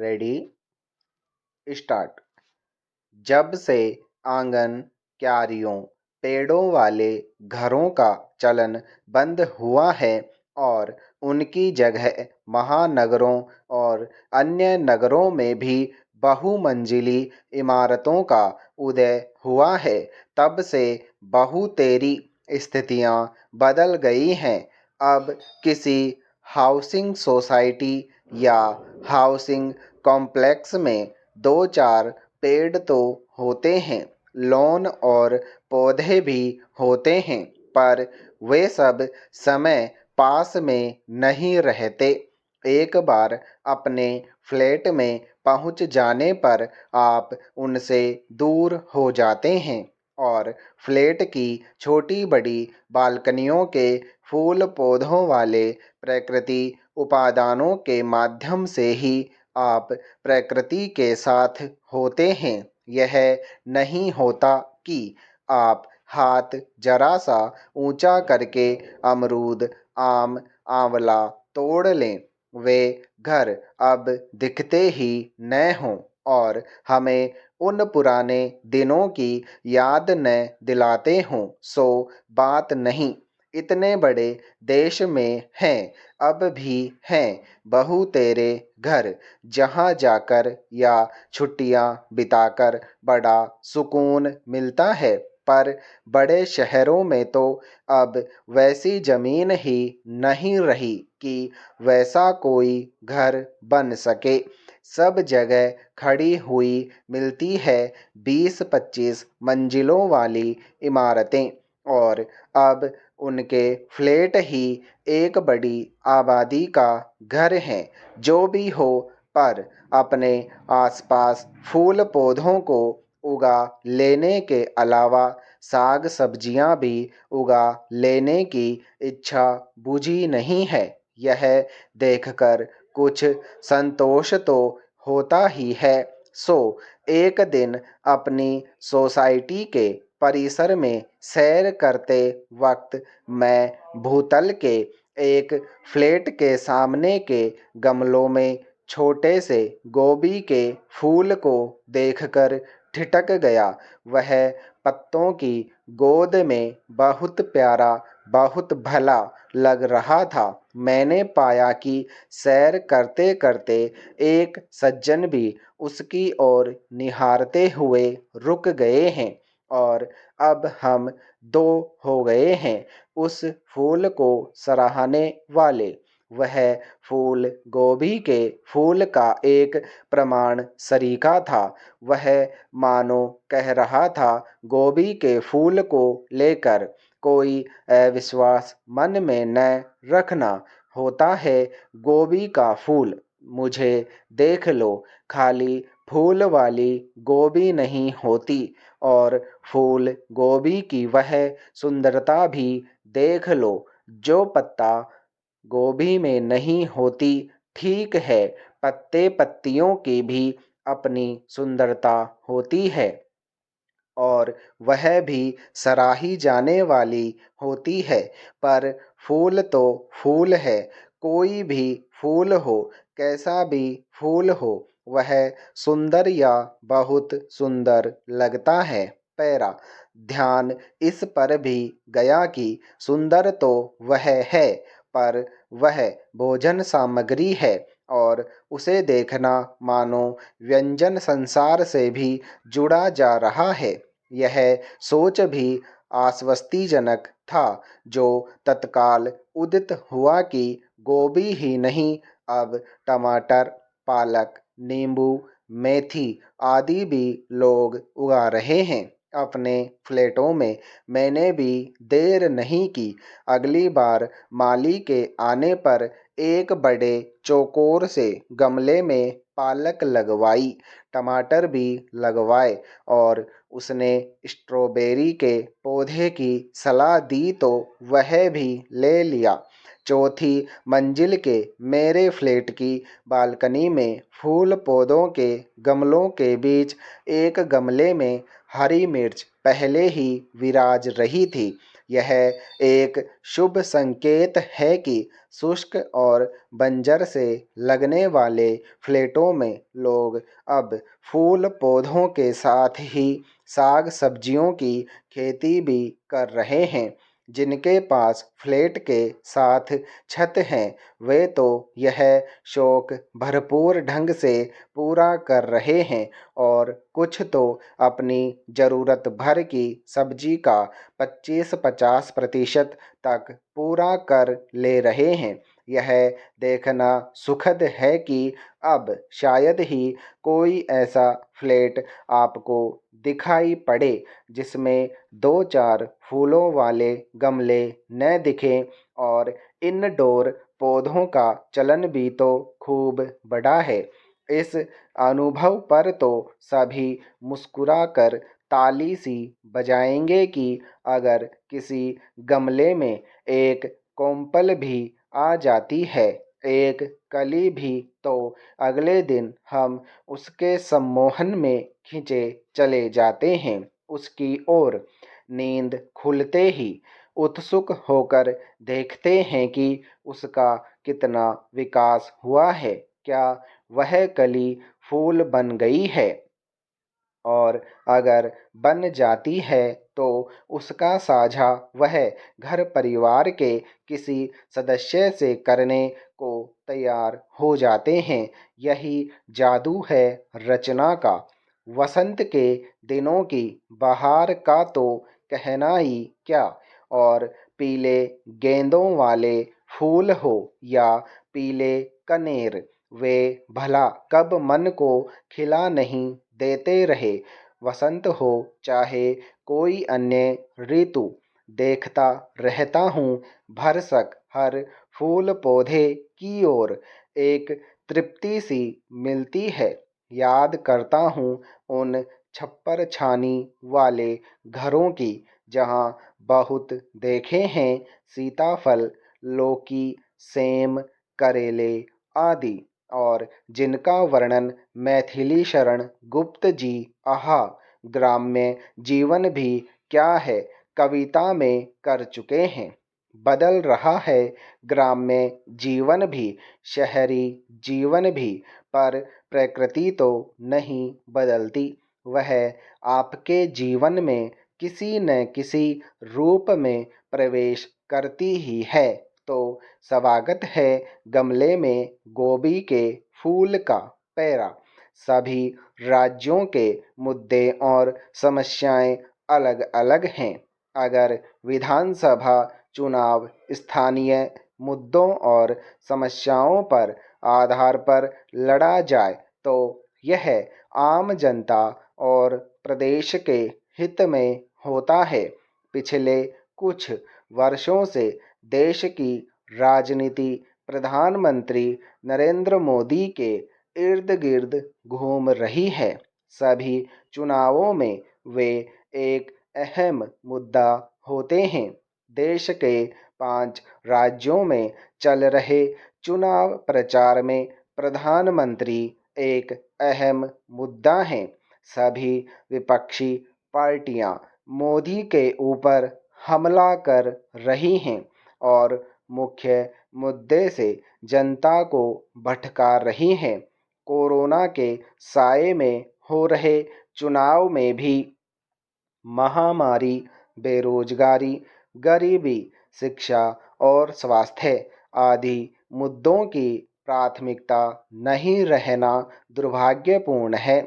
Ready start. जब से आंगन, क्यारियों, पेड़ों वाले घरों का चलन बंद हुआ है और उनकी जगह महानगरों और अन्य नगरों में भी बहुमंजिली इमारतों का उदय हुआ है, तब से बहुतेरी स्थितियां बदल गई हैं। अब किसी हाउसिंग सोसाइटी या हाउसिंग कॉम्प्लेक्स में दो चार पेड़ तो होते हैं, लॉन और पौधे भी होते हैं, पर वे सब समय पास में नहीं रहते। एक बार अपने फ्लैट में पहुंच जाने पर आप उनसे दूर हो जाते हैं और फ्लैट की छोटी बड़ी बालकनियों के फूल पौधों वाले प्रकृति उपादानों के माध्यम से ही आप प्रकृति के साथ होते हैं। यह नहीं होता कि आप हाथ जरा सा ऊंचा करके अमरूद, आम, आंवला तोड़ लें, वे घर अब दिखते ही न हों और हमें उन पुराने दिनों की याद न दिलाते हों, सो बात नहीं। इतने बड़े देश में हैं, अब भी हैं बहुतेरे घर, जहाँ जाकर या छुट्टियाँ बिताकर बड़ा सुकून मिलता है। पर बड़े शहरों में तो अब वैसी जमीन ही नहीं रही कि वैसा कोई घर बन सके। सब जगह खड़ी हुई मिलती है 20-25 मंजिलों वाली इमारतें, और अब उनके फ्लैट ही एक बड़ी आबादी का घर हैं। जो भी हो, पर अपने आसपास फूल पौधों को उगा लेने के अलावा साग सब्जियां भी उगा लेने की इच्छा बुझी नहीं है। यह देखकर कुछ संतोष तो होता ही है। सो एक दिन अपनी सोसाइटी के परिसर में सैर करते वक्त मैं भूतल के एक फ्लैट के सामने के गमलों में छोटे से गोभी के फूल को देखकर ठिठक गया। वह पत्तों की गोद में बहुत प्यारा, बहुत भला लग रहा था। मैंने पाया कि सैर करते करते एक सज्जन भी उसकी ओर निहारते हुए रुक गए हैं, और अब हम दो हो गए हैं उस फूल को सराहने वाले। वह फूल गोभी के फूल का एक प्रमाण सरीखा था। वह मानो कह रहा था, गोभी के फूल को लेकर कोई अविश्वास मन में न रखना। होता है गोभी का फूल, मुझे देख लो, खाली फूल वाली गोभी नहीं होती, और फूल गोभी की वह सुंदरता भी देख लो जो पत्ता गोभी में नहीं होती। ठीक है, पत्ते पत्तियों की भी अपनी सुंदरता होती है, और वह भी सराही जाने वाली होती है, पर फूल तो फूल है। कोई भी फूल हो, कैसा भी फूल हो, वह सुंदर या बहुत सुंदर लगता है। पैरा ध्यान इस पर भी गया कि सुंदर तो वह है, पर वह भोजन सामग्री है, और उसे देखना मानो व्यंजन संसार से भी जुड़ा जा रहा है। यह सोच भी आश्वस्तिजनक था, जो तत्काल उदित हुआ कि गोभी ही नहीं, अब टमाटर, पालक, नींबू, मेथी आदि भी लोग उगा रहे हैं अपने फ्लैटों में। मैंने भी देर नहीं की। अगली बार माली के आने पर एक बड़े चौकोर से गमले में पालक लगवाई, टमाटर भी लगवाए, और उसने स्ट्रॉबेरी के पौधे की सलाह दी तो वह भी ले लिया। चौथी मंजिल के मेरे फ्लैट की बालकनी में फूल पौधों के गमलों के बीच एक गमले में हरी मिर्च पहले ही विराज रही थी। यह एक शुभ संकेत है कि शुष्क और बंजर से लगने वाले फ्लैटों में लोग अब फूल पौधों के साथ ही साग सब्जियों की खेती भी कर रहे हैं। जिनके पास फ्लैट के साथ छत है वे तो यह शौक भरपूर ढंग से पूरा कर रहे हैं और कुछ तो अपनी ज़रूरत भर की सब्जी का 25-50% तक पूरा कर ले रहे हैं। यह देखना सुखद है कि अब शायद ही कोई ऐसा फ्लैट आपको दिखाई पड़े जिसमें 2-4 फूलों वाले गमले न दिखें और इनडोर पौधों का चलन भी तो खूब बढ़ा है। इस अनुभव पर तो सभी मुस्कुराकर ताली सी बजाएंगे कि अगर किसी गमले में एक कोम्पल भी आ जाती है, एक कली भी, तो अगले दिन हम उसके सम्मोहन में खिंचे चले जाते हैं उसकी ओर। नींद खुलते ही उत्सुक होकर देखते हैं कि उसका कितना विकास हुआ है, क्या वह कली फूल बन गई है, और अगर बन जाती है तो उसका साझा वह घर परिवार के किसी सदस्य से करने को तैयार हो जाते हैं। यही जादू है रचना का। वसंत के दिनों की बहार का तो कहना ही क्या, और पीले गेंदों वाले फूल हो या पीले कनेर, वे भला कब मन को खिला नहीं देते रहे। वसंत हो चाहे कोई अन्य ऋतु, देखता रहता हूँ भरसक हर फूल पौधे की ओर। एक तृप्ति सी मिलती है। याद करता हूँ उन छप्पर छानी वाले घरों की जहाँ बहुत देखे हैं सीताफल, लौकी, सेम, करेले आदि, और जिनका वर्णन मैथिली शरण गुप्त जी आहा ग्राम्य जीवन भी क्या है कविता में कर चुके हैं। बदल रहा है ग्राम्य जीवन भी, शहरी जीवन भी, पर प्रकृति तो नहीं बदलती। वह आपके जीवन में किसी न किसी रूप में प्रवेश करती ही है। तो स्वागत है गमले में गोभी के फूल का। पैरा। सभी राज्यों के मुद्दे और समस्याएं अलग अलग हैं। अगर विधानसभा चुनाव स्थानीय मुद्दों और समस्याओं पर आधार पर लड़ा जाए तो यह आम जनता और प्रदेश के हित में होता है। पिछले कुछ वर्षों से देश की राजनीति प्रधानमंत्री नरेंद्र मोदी के इर्द गिर्द घूम रही है। सभी चुनावों में वे एक अहम मुद्दा होते हैं। देश के 5 राज्यों में चल रहे चुनाव प्रचार में प्रधानमंत्री एक अहम मुद्दा हैं। सभी विपक्षी पार्टियां मोदी के ऊपर हमला कर रही हैं और मुख्य मुद्दे से जनता को भटका रही हैं। कोरोना के साए में हो रहे चुनाव में भी महामारी, बेरोजगारी, गरीबी, शिक्षा और स्वास्थ्य आदि मुद्दों की प्राथमिकता नहीं रहना दुर्भाग्यपूर्ण है।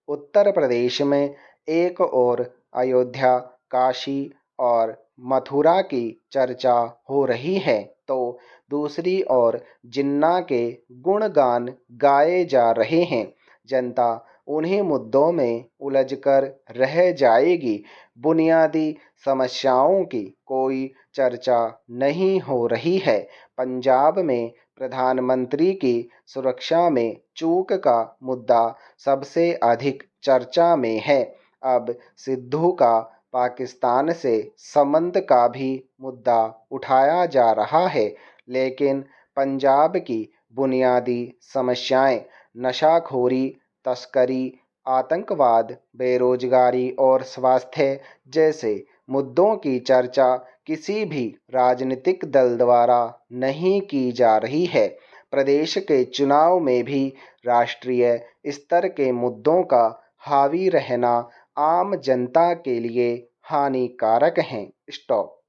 उत्तर प्रदेश में एक ओर अयोध्या, काशी और मथुरा की चर्चा हो रही है तो दूसरी ओर जिन्ना के गुणगान गाए जा रहे हैं। जनता उन्हीं मुद्दों में उलझकर रह जाएगी। बुनियादी समस्याओं की कोई चर्चा नहीं हो रही है। पंजाब में प्रधानमंत्री की सुरक्षा में चूक का मुद्दा सबसे अधिक चर्चा में है। अब सिद्धू का पाकिस्तान से संबंध का भी मुद्दा उठाया जा रहा है, लेकिन पंजाब की बुनियादी समस्याएं नशाखोरी, तस्करी, आतंकवाद, बेरोजगारी और स्वास्थ्य जैसे मुद्दों की चर्चा किसी भी राजनीतिक दल द्वारा नहीं की जा रही है। प्रदेश के चुनाव में भी राष्ट्रीय स्तर के मुद्दों का हावी रहना आम जनता के लिए हानिकारक है। स्टॉप।